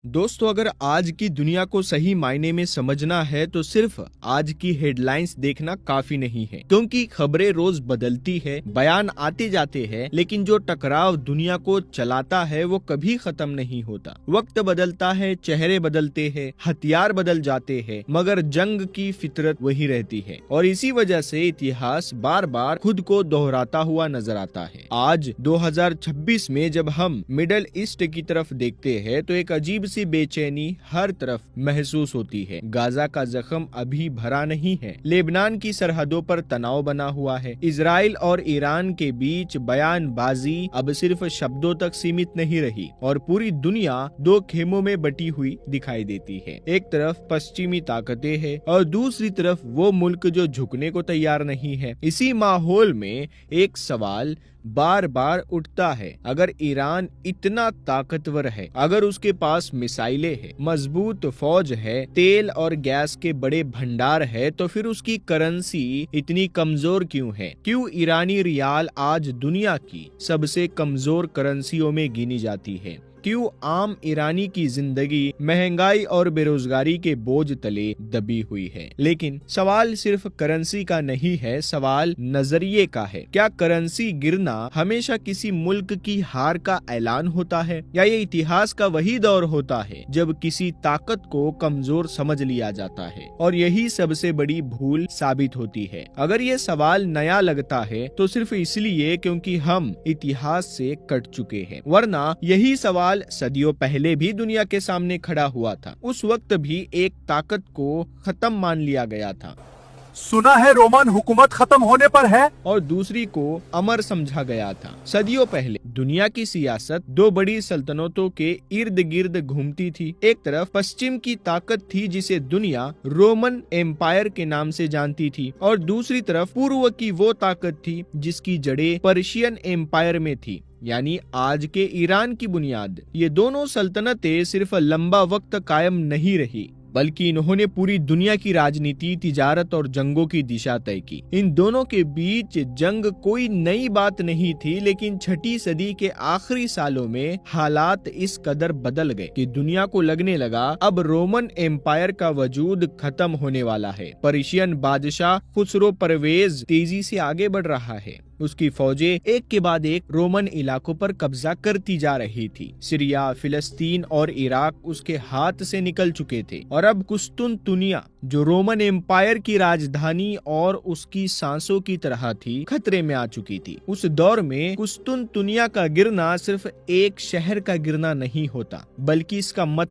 दोस्तों, अगर आज की दुनिया को सही मायने में समझना है तो सिर्फ आज की हेडलाइंस देखना काफी नहीं है, क्योंकि खबरें रोज बदलती है, बयान आते जाते हैं, लेकिन जो टकराव दुनिया को चलाता है वो कभी खत्म नहीं होता। वक्त बदलता है, चेहरे बदलते हैं, हथियार बदल जाते हैं, मगर जंग की फितरत वही रहती है और इसी वजह से इतिहास बार बार खुद को दोहराता हुआ नजर आता है। आज 2026 में जब हम मिडल ईस्ट की तरफ देखते हैं तो एक अजीब सी बेचैनी हर तरफ महसूस होती है। गाजा का जख्म अभी भरा नहीं है, लेबनान की सरहदों पर तनाव बना हुआ है, इजराइल और ईरान के बीच बयानबाजी अब सिर्फ शब्दों तक सीमित नहीं रही और पूरी दुनिया दो खेमों में बटी हुई दिखाई देती है। एक तरफ पश्चिमी ताकतें हैं और दूसरी तरफ वो मुल्क जो झुकने को तैयार नहीं है। इसी माहौल में एक सवाल बार बार उठता है, अगर ईरान इतना ताकतवर है, अगर उसके पास मिसाइलें हैं, मजबूत फौज है, तेल और गैस के बड़े भंडार है, तो फिर उसकी करेंसी इतनी कमजोर क्यों है? क्यों ईरानी रियाल आज दुनिया की सबसे कमजोर करेंसियों में गिनी जाती है? क्यों आम ईरानी की जिंदगी महंगाई और बेरोजगारी के बोझ तले दबी हुई है? लेकिन सवाल सिर्फ करेंसी का नहीं है, सवाल नजरिए का है। क्या करेंसी गिरना हमेशा किसी मुल्क की हार का ऐलान होता है, या ये इतिहास का वही दौर होता है जब किसी ताकत को कमजोर समझ लिया जाता है? और यही सबसे बड़ी भूल साबित होती है। अगर ये सवाल नया लगता है तो सिर्फ इसलिए क्योंकि हम इतिहास से कट चुके हैं, वरना यही सवाल सदियों पहले भी दुनिया के सामने खड़ा हुआ था। उस वक्त भी एक ताकत को खत्म मान लिया गया था, सुना है रोमन हुकूमत खत्म होने पर है, और दूसरी को अमर समझा गया था। सदियों पहले दुनिया की सियासत दो बड़ी सल्तनतों के इर्द गिर्द घूमती थी। एक तरफ पश्चिम की ताकत थी जिसे दुनिया रोमन एम्पायर के नाम से जानती थी, और दूसरी तरफ पूर्व की वो ताकत थी जिसकी जड़ें पर्शियन एम्पायर में थी, यानी आज के ईरान की बुनियाद। ये दोनों सल्तनतें सिर्फ लंबा वक्त कायम नहीं रही, बल्कि इन्होंने पूरी दुनिया की राजनीति, तिजारत और जंगों की दिशा तय की। इन दोनों के बीच जंग कोई नई बात नहीं थी, लेकिन छठी सदी के आखिरी सालों में हालात इस कदर बदल गए कि दुनिया को लगने लगा अब रोमन एम्पायर का वजूद खत्म होने वाला है। पर्शियन बादशाह खुसरो परवेज तेजी से आगे बढ़ रहा है। उसकी फौजें एक के बाद एक रोमन इलाकों पर कब्जा करती जा रही थी। सीरिया, फिलिस्तीन और इराक उसके हाथ से निकल चुके थे और अब कुस्तुनतुनिया, जो रोमन एम्पायर की राजधानी और उसकी सांसों की तरह थी, खतरे में आ चुकी थी। उस दौर में कुस्तुनतुनिया का गिरना सिर्फ एक शहर का गिरना नहीं होता, बल्कि इसका